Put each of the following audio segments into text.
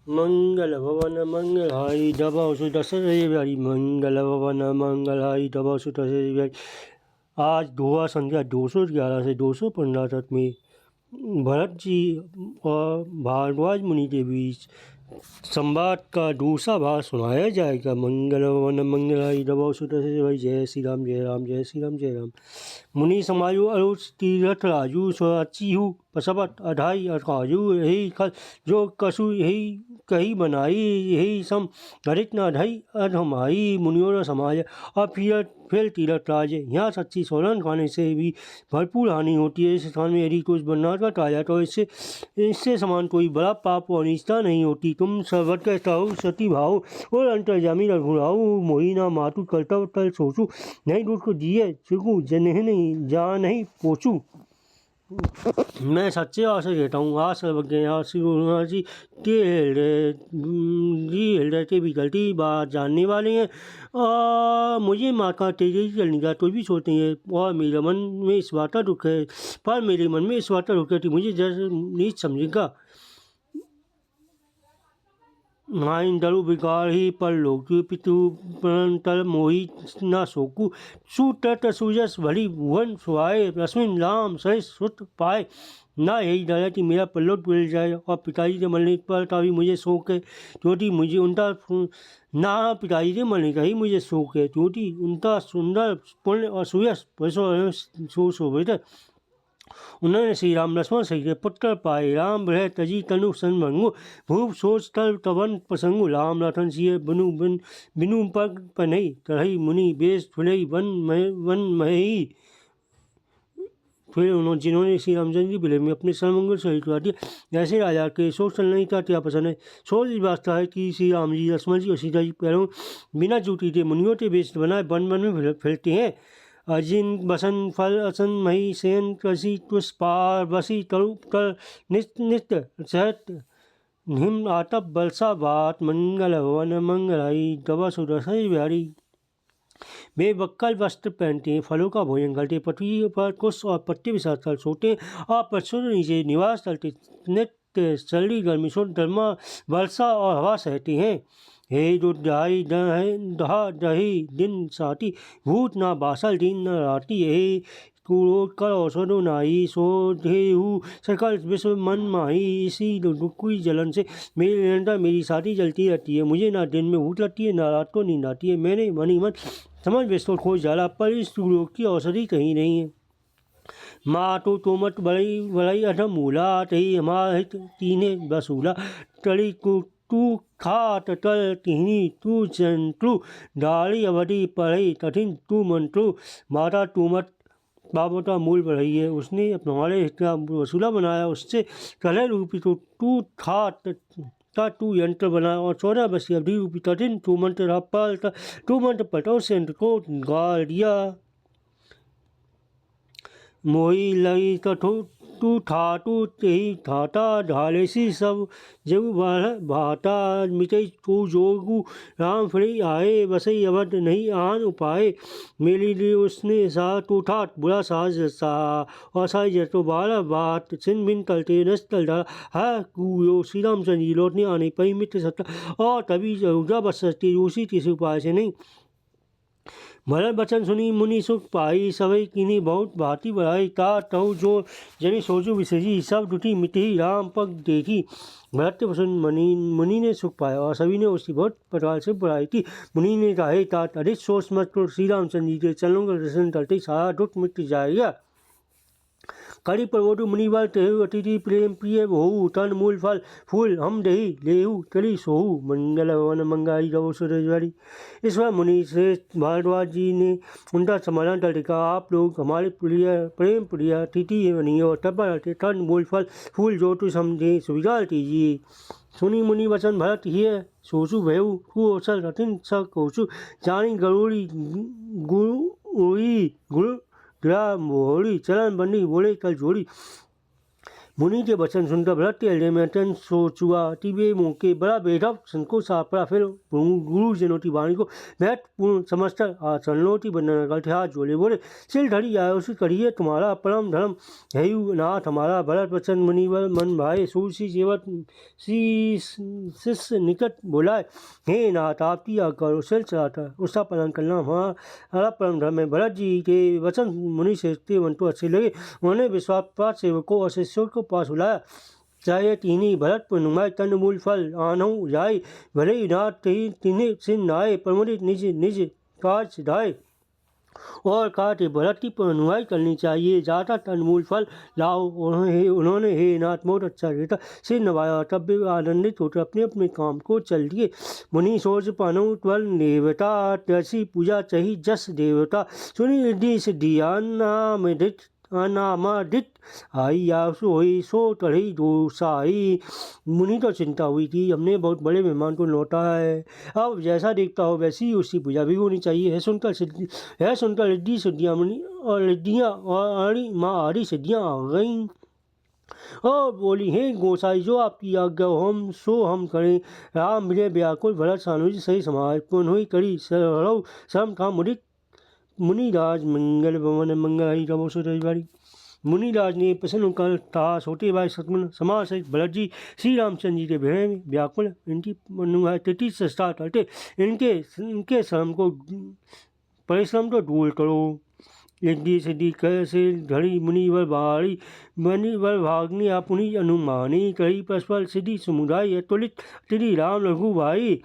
मंगल भवन मंगलहारी दबाओ सु दशरथ बिहारी मंगल भवन मंगलहारी दबाओ सु दशरथ बिहारी। आज दोहा संध्या 211 से 215 तक में भरत जी और भारद्वाज मुनि के बीच संवाद का दूसरा भाग सुनाया जाएगा। मंगल भवन मंगलहारी दबाओ सु दशरथ बिहारी। जय श्री राम जय राम जय श्री राम जय राम। मुनि समायु अरुष तीरथ राजू स्वचीहु पशपत अधाई अठाजु यही जो कछु यही कही बनाई यही सम हरित न ढई अधमाई। मुनियों ने समाज और फिर तीरथ राज। यहाँ सच्ची सोलन खाने से भी भरपूर हानि होती है। इस स्थान में यदि कुछ बनना का ताजा तो इससे समान कोई बड़ा पाप और अनिष्टा नहीं होती। तुम सर्वत कहता हो सती भाव और अंतर्जामी रघुराऊ मोही ना मातु कर्तव्य तल सोचू नहीं दूध को दिए चुकू जन नहीं जा नहीं पोचू। मैं सच्चे आशा कहता हूँ आज सर्वज्ञ श्री गुरु जी के हृदय के भी गलती बात जानने वाले हैं और मुझे माँ का तेजी चलने का तो भी सोचते हैं और मेरे मन में इस बात का दुख है पर मेरे मन में इस बात का दुख है कि मुझे जैसे नीच समझेगा। नाइन दरु विकार ही पर लोक पितु पर मोही न शोकु सुतट सुजस भली भुवन सुहाए रश्मिन राम सही सुत पाए। ना यही डर है कि मेरा पल्लोट मिल जाए और पिताजी के मरने पर का भी मुझे शौक है क्योंकि मुझे उनका ना पिताजी के मरने का ही मुझे शौक है क्योंकि उनका सुंदर पुण्य और सुयस शोभित है। उन्होंने श्री राम लक्ष्मण सही पुत्र पाए राम भय तजी तनु संभंगु भूप सोच तल तवन प्रसंगु राम लखन सिय बनु बिनु पग पनई तरही मुनि बेस फुलई वन मही। फिर उन्होंने जिन्होंने श्री रामचंद्र जी विलय में अपने सर्वमंगल सहित करा दिया। ऐसे राजा के सोच चलने का क्या पसंद है। सोच इस वास्ता है कि श्री राम जी लक्ष्मण जी और सीता जी पैरों बिना जूती के मुनियों के बेस बनाए वन में फिरते हैं। अजिन बसन फल असन मही सेन कृषि पुष्पार बसी तरु कर नित्य सहत हिम आतप बलसा बात मंगल भवन मंगलाई दवा सुदर्शन बिहारी। वे बक्कल वस्त्र पहनते हैं फलों का भोजन करते पृथ्वी पर कुश और पत्ते के साथ साथ सोते और पशुओं नीचे निवास करते नित्य सर्दी गर्मी शोध धर्मा वर्षा और हवा सहते हैं। हे जो दहाई दहा दही दिन साटी भूत ना बासल दिन न राती हे कूड़ोट कर औषधो नाई सो धेहु सकल विश्व मन माही। इसी दुखी जलन से मेरी निरंतर मेरी साथी जलती रहती है। मुझे ना दिन में भूख लगती है ना रात को नींद आती है। मैंने मनी मन समझ विस्तृत खोज डाला पर इस रोग की औषधि कहीं नहीं है। माँ तो तोमत बड़ई अधम मूला तही हमारा हित तीने बसूला तड़ी तू खात तल तिहनी तू जंतु डाली अवधि पढ़ई कठिन तू मंत्रु माता तूमत बाबोटा मूल बढ़ई है। उसने हमारे हित वसूला बनाया उससे कलह रूपी तो तू खात का तू यंत्र बना और 14 वर्ष की अवधि रूपी कठिन तू मंत्र तू मंत्र पटो से को गाल दिया। मोही लई कठो तू ठाटू तेही ठाटा ढालेसी सब जब भाटा मिटई तू जोगु राम फिर आए बसई अवध नहीं आन उपाय। मेली लिए उसने सा तू ठाट बुरा साज सा और साई जतो बारह बात छिन बिन तलते नस तल डाला है कुयो श्री रामचंद्र जी लौटने आने पई मित्र सत्ता और तभी जरूरा बसती उसी किसी उपाय से नहीं। भरत बचन सुनी मुनि सुख पाई सवई किन्हीं बहुत भांति बढ़ाई ता तहु जो जनी सोचू विसरी सब टूटी मिटी राम पग देखी। भरत के वचन मुनि ने सुख पाया और सभी ने उसकी बहुत प्रकार से बढ़ाई थी। मुनि ने कहा तात अधिक सोच मत करो श्री रामचंद्र जी के चरणों का दर्शन करते सारा दुख मिट जाएगा। करी प्रबोधु मुनिवर तेहु अतिथि प्रेम प्रिय बहु तन मूल फल फूल हम दही लेहु चली सोहु मंगल भवन मंगाई रवो सुरजवारी। इस बार मुनि से भारद्वाज जी ने उनका समाधान कर देखा आप लोग हमारे प्रिय प्रेम प्रिय अतिथि बनिए और तन मूल फल फूल जो तु समझे स्वीकार कीजिए। सुनी मुनि वचन भरत ही सोचु भयु तू औसल रतिन स कोचु जानी गरुड़ी गुरु मोहड़ी चलन बनी बोले कल जोड़ी। मुनि के वचन सुनकर भरत के हृदय में अत्यंत शोक हुआ। वे मौके बड़ा बेढप संकोच आ पड़ा। फिर गुरुजनों की वाणी को महत्वपूर्ण समझकर आचरणों वंदना करते हाथ जोड़े बोले, सिर धड़ी आयुष करिए तुम्हारा परम धर्म है नाथ हमारा। भरत वचन मुनिवर मन भाए सूसी सेवक शिष्य निकट बोलाए, हे नाथ आपकी आज्ञा करो, सिर चढ़ाकर उसका पालन करना हमारा परम धर्म है। भरत जी के वचन मुनि से मंत्रों अच्छे लगे। उन्होंने विश्वासपात सेवकों और शिष्यों को पास बुलाया। चाहे तीनी भरत नुमाय तन मूल फल आनहु जाए, भले ही नाथ तिन्हें सिन आए, प्रमुदित निज निज कार्य सिधाए। और कहा भरत की अनुयायी करनी चाहिए, ज़्यादा तनमूल फल लाओ। उन्होंने हे नाथ बहुत अच्छा रहता सिर नवाया। तब वे आनंदित होकर अपने अपने काम को चल दिए। मुनि सोच पानो त्वल देवता, तैसी पूजा चही जस देवता। सुनी रिद्धि सिद्धि अनामादित आई, आसु हुई सो तढ़ी दोसाई। मुनि को चिंता हुई थी, हमने बहुत बड़े मेहमान को लौटा है, अब जैसा देखता हो वैसी ही उसकी पूजा भी होनी चाहिए। है सुनकर रिद्धि सिद्धियाँ मुनि और रिद्धियाँ और आड़ी सिद्धियाँ आ गईं और बोली, हे गोसाई जो आपकी आज्ञा हो हम करें। राम विजय व्याकुल भरत सानुजी सही समाज पुन हुई करी शर्म था मुदित। मुनिराज मंगल भवन मंगल रवो रविवारी। मुनिराज ने प्रसन्न कर था छोटे भाई शत्रुघ्न समाज सहित भरत जी श्री रामचंद्र जी के भेड़े में व्याकुल इनकी तिथि संस्था करते। इनके परिश्रम को दूर करो। रिद्धि सिद्धि कैसे घड़ी मुनिवर भागनी अपनी अनुमानी कही परस्पर सिद्धि समुदाय तुलित श्री राम रघु भाई।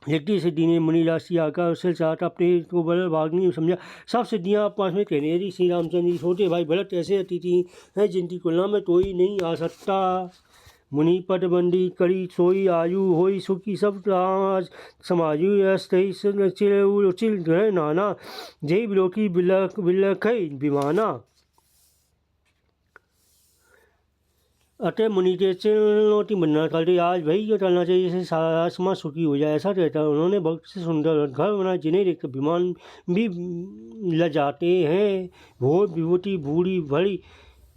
रिद्धि सिद्धि ने मुनिराज की आकर उससे चाहता अपने को बल भागनी समझा। सब सिद्धियाँ पास में कहने यदि श्री रामचंद्र जी छोटे भाई भरत ऐसे अतिथि हैं जिनकी तुलना में कोई नहीं आ सकता। मुनि पटबंदी करी सोई आयु होई सुखी सब समाजु चिल ग्रह नाना जय बिलोकी बिलख विमाना। अतः मुनि के चुनौती बनना करते आज भाई क्या करना चाहिए जैसे सारा समाज सुखी हो जाए, ऐसा रहता है। उन्होंने बहुत से सुंदर घर बनाए जिन्हें देखकर विमान भी लजाते हैं। भोर विभूति बूढ़ी भरी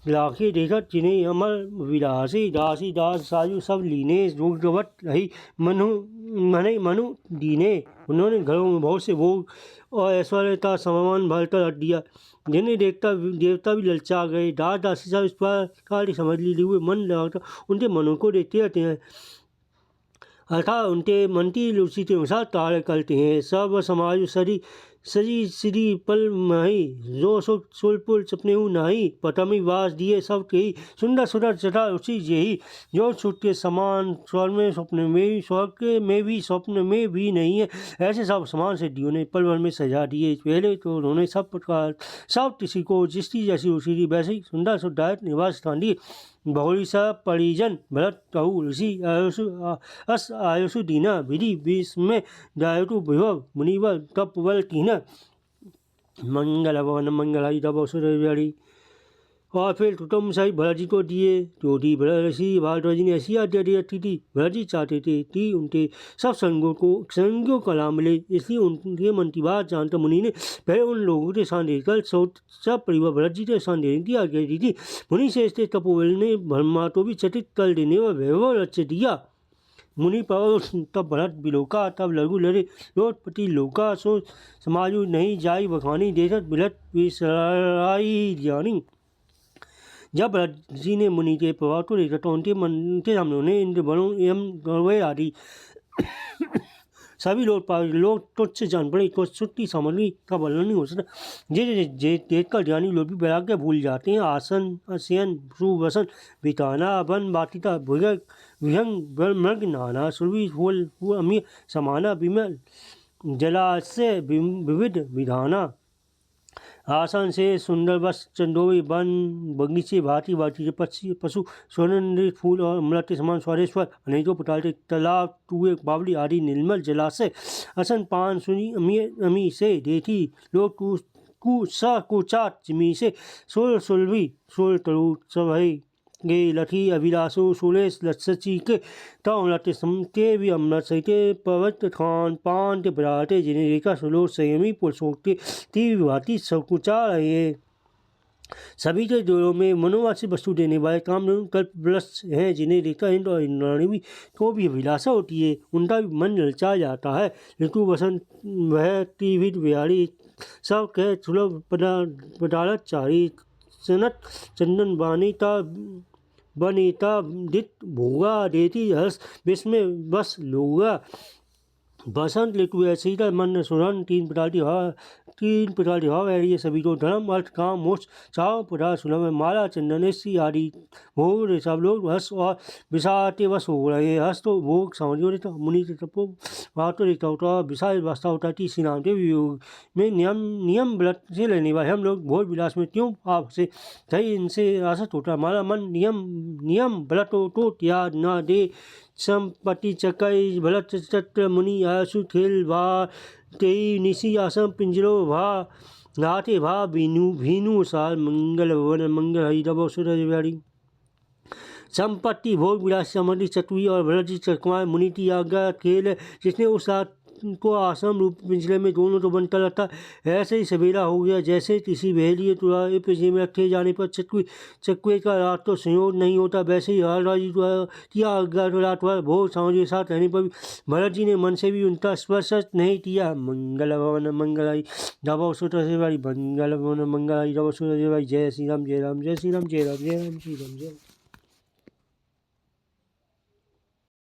लाखे देखत जिन्हें अमर विलासी दासी दास साजू सब लीने जोगवत रही मनु दीने। उन्होंने घरों में बहुत से भोग और ऐश्वर्य का सामान भरकर रख दिया जिन्हें देखता देवता भी ललचा गए। दास दासी सब इस प्रकार समझ ली हुए मन लगाकर उनके मनों को देखते रहते हैं, अर्थात उनके मन की रुचि के अनुसार कार्य करते हैं। सब समाज सजी सिरी पल माही जो सुलपुल सपने नाही। पटमी वास दिए सब कही सुंदर सुंदर चटा उसी जेही जो छुट के समान स्वर्ग में भी स्वप्न में भी नहीं है। ऐसे सब समान सिद्धियों ने पल भर में सजा दिए। पहले तो उन्होंने सब प्रकार सब किसी को जिसकी जैसी रुचि थी वैसे ही सुंदर सुदायत निवास स्थान दिए। बहुरी सब परिजन भरत कहू ऋषि आयुषु दीना विधि विष में दायु विभव मुनिवर तप बल कीना। मंगल भवन मंगलाई तब रविवारी। और फिर कुटुम्ब सहित भरत जी को दिए। चौथी भरत ऋषि भारद्वाज जी ने ऐसी आज्ञा दी थी भरत जी चाहते थे कि उनके सब संगियों का लाभ मिले, इसलिए उनके मन की बात जानकर मुनि ने पहले उन लोगों के साथ देखकर सब परिवार भरत जी के साथ देने की आज्ञा दी थी। मुनि से इसके तपोबल ने ब्रह्मा को भी चकित कर देने व वैभव लक्ष्य दिया। मुनि पर तब भरत बिलोका तब लघु लड़े लोटपति लोका सो समाजु नहीं जाई बखानी देखत बिलत विसराई जानी। जब भरत जी ने मुनि के प्रभाव को देखा तो उनके सामने उन्हें इंद्र बलों एवं गौरव आदि सभी लोग तुच्छ जान पड़े। तो छुट्टी सामग्री का वर्णन नहीं हो सकता। देखकर ज्ञानी लोग भी वैराग्य भूल जाते हैं। आसन शयन सुवसन बिताना वन बाटिका विहंग मृग नाना सुरभि फूल अमी समाना विमल जलाशय विविध विधाना। आसन से सुंदर वस्त्र चंदोई वन बगीचे भांति भांति के पशु स्वर्ण फूल और अमृत के समान स्वादेश्वर अनेकों प्रकार के तालाब कुएं बावली आदि निर्मल जलाशय असन पान सुनी अमी से देखी लोग कुचाट जिमी से सोल सुलभी सोल तरु सभई गे लठी अभिलाषु सुरेश लच्छी के तम लटे समके भी अमृत सहिते पवित्र खान पान के बराटे जिन्हें रेखा सुलो संयमी पुरुषों के तीव्र भांति सकुचा रहे। सभी के जोड़ों में मनोवांछित वस्तु देने वाले कामधेनु कल्पवृक्ष हैं, जिन्हें देखकर इंद्र और इंद्राणी को भी अभिलाषा होती है, उनका भी मन ललचा जाता है। ऋतु वसंत वह त्रिविध बिहारी सब कह सुलभ पदार्थ चारी सनत चंदन बानीता बनीता दित भोगा देती हर्ष विस्मय बस लोगा। बसंत ऋतु ऐसी का मन सुरन तीन प्रकार की हवा है। ये सभी को धर्म अर्थ काम मोक्ष चारों प्रकार सुलभ है। माला चंदन ऐसी आदि भोग सब लोग हर्ष और विषाते वश हो रहे हैं। हर्ष तो भोग समझो रहता मुनि के तपो बात तो रहता होता विषाद वास्ता होता है। श्री राम देव योग में नियम व्रत से लेने वाले हम लोग भोग विलास में क्यों आपसे कहीं इनसे आसक्त होता। हमारा मन नियम व्रत तो त्याग न दे संपत्ति चकई भरत चक्र मुनि आसु खेल भा तेई निशी आसम पिंजरो भा नाते भा भीनु साल मंगल भवन मंगल हरि रवो सुरजवाड़ी। संपत्ति भोग विलास समृद्धि चतुरी और भरत जी चकमाए मुनि की आज्ञा खेल जिसने उस रात को आश्रम रूप पिंजरे में दोनों तो बनता रहता। ऐसे ही सवेरा हो गया जैसे किसी बहेलिए पिंजरे में रखे जाने पर चक्वे का रात तो संयोग नहीं होता, वैसे ही राजी किया आज्ञा रात भर भोग सामग्री के साथ रहने पर भी भरत जी ने मन से भी उनका स्पर्श नहीं किया। मंगल भवन मंगलाई रवो सुतर से भाई मंगल भवन मंगलाई रवो सुतर से भाई। जय श्री राम जय राम जय श्री राम जय राम जय राम श्री राम जय।